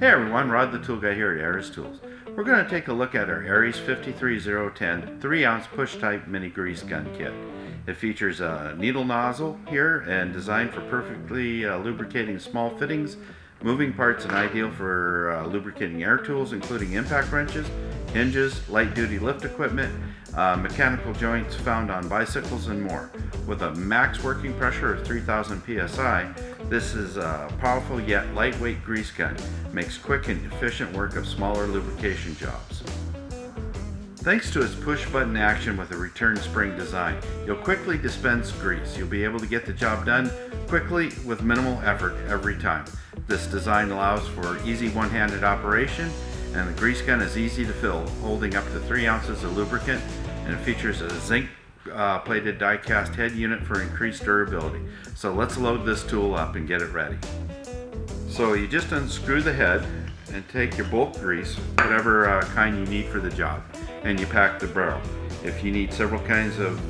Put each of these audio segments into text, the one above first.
Hey everyone, Rod the Tool Guy here at ARES Tools. We're going to take a look at our ARES 53010 3-ounce push-type mini grease gun kit. It features a needle nozzle here and designed for perfectly lubricating small fittings, moving parts, and ideal for lubricating air tools including impact wrenches, hinges, light-duty lift equipment, mechanical joints found on bicycles, and more. With a max working pressure of 3000 psi, this is a powerful yet lightweight grease gun. Makes quick and efficient work of smaller lubrication jobs. Thanks to its push-button action with a return spring design, you'll quickly dispense grease. You'll be able to get the job done quickly with minimal effort every time. This design allows for easy one-handed operation, and the grease gun is easy to fill, holding up to 3 ounces of lubricant, and it features a zinc-plated die-cast head unit for increased durability. So let's load this tool up and get it ready. So you just unscrew the head and take your bulk grease, whatever kind you need for the job, and you pack the barrel. If you need several kinds of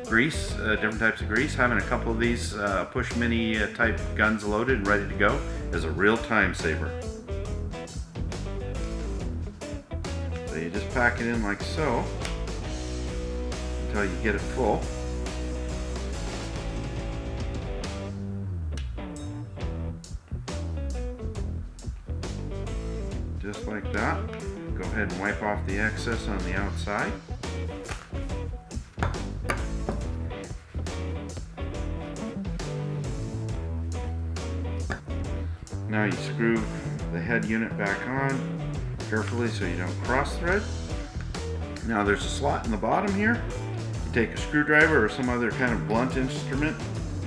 grease, different types of grease, having a couple of these push mini type guns loaded and ready to go is a real time saver. So you just pack it in like so until you get it full. Just like that. Go ahead and wipe off the excess on the outside. Now you screw the head unit back on carefully so you don't cross thread. Now there's a slot in the bottom here. You take a screwdriver or some other kind of blunt instrument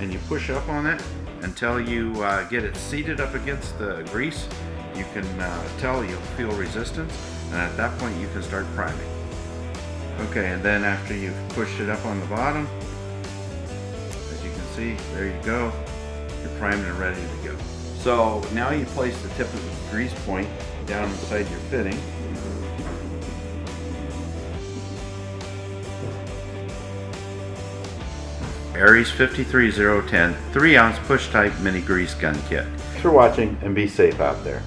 and you push up on it until you get it seated up against the grease. You can tell you'll feel resistance, and at that point you can start priming. Okay, and then after you've pushed it up on the bottom, as you can see, there you go. You're primed and ready to go. So now you place the tip of the grease point down inside your fitting. ARES 53010 3-ounce push-type mini grease gun kit. Thanks for watching, and be safe out there.